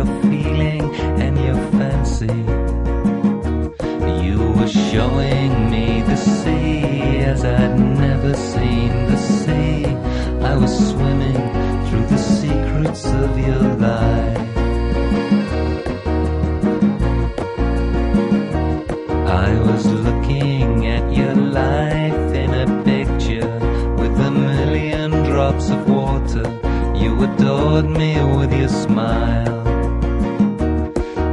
your feeling and your fancy. You were showing me the sea as I'd never seen the sea. I was swimming through the secrets of your life. I was looking at your life in a picture with a million drops of water. You adored me with your smile.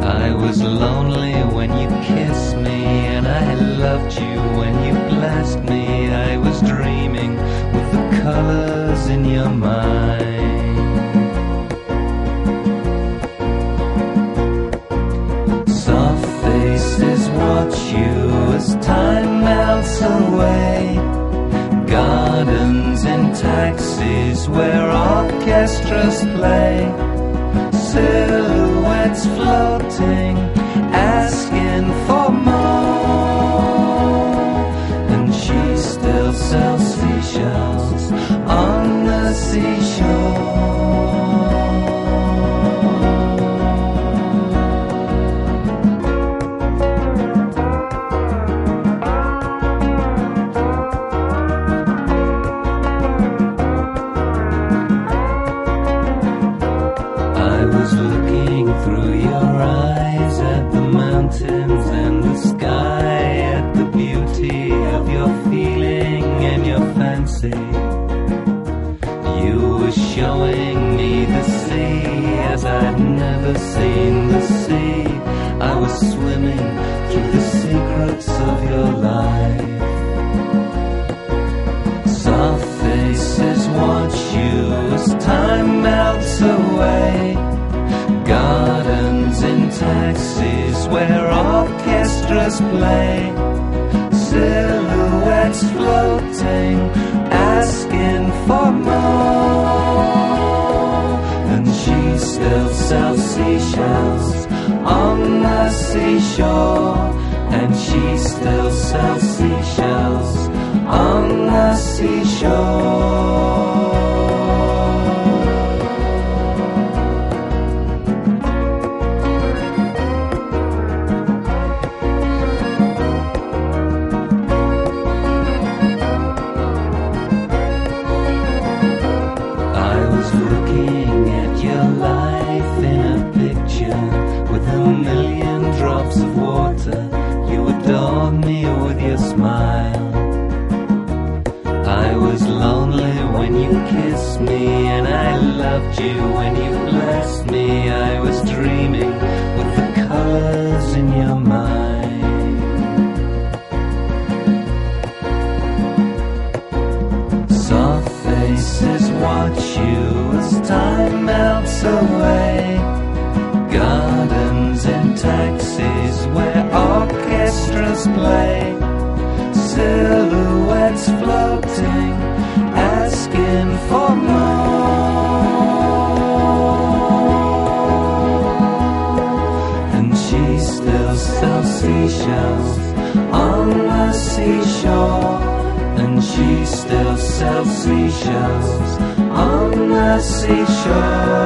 I was lonely when you kissed me, and I loved you when you blessed me. I was dreaming with the colors in your mind. Soft faces watch you as time melts away. Gardens and taxis where orchestras play. Silhouettes floating, asking for more. And she still sells seashells on the seashore. I was looking through your eyes at the mountains and the sky, at the beauty of your feeling and your fancy. You were showing me the sea as I'd never seen the sea. I was swimming through the secrets of your life. Soft faces watch you as time melts away. Gardens and taxis where orchestras play. Silhouettes floating, asking for more. And she still sells seashells on the seashore. And she still sells seashells on the seashore. Looking at your life in a picture with a million drops of water. You adored me with your smile. I was lonely when you kissed me, and I loved you when you blessed me. I was dreaming with the colors in your mind. Soft faces watch you as time melts away. Gardens and taxis where orchestras play. Silhouettes floating, asking for more. And she still sells seashells on the seashore. And she still sells seashells on the seashore.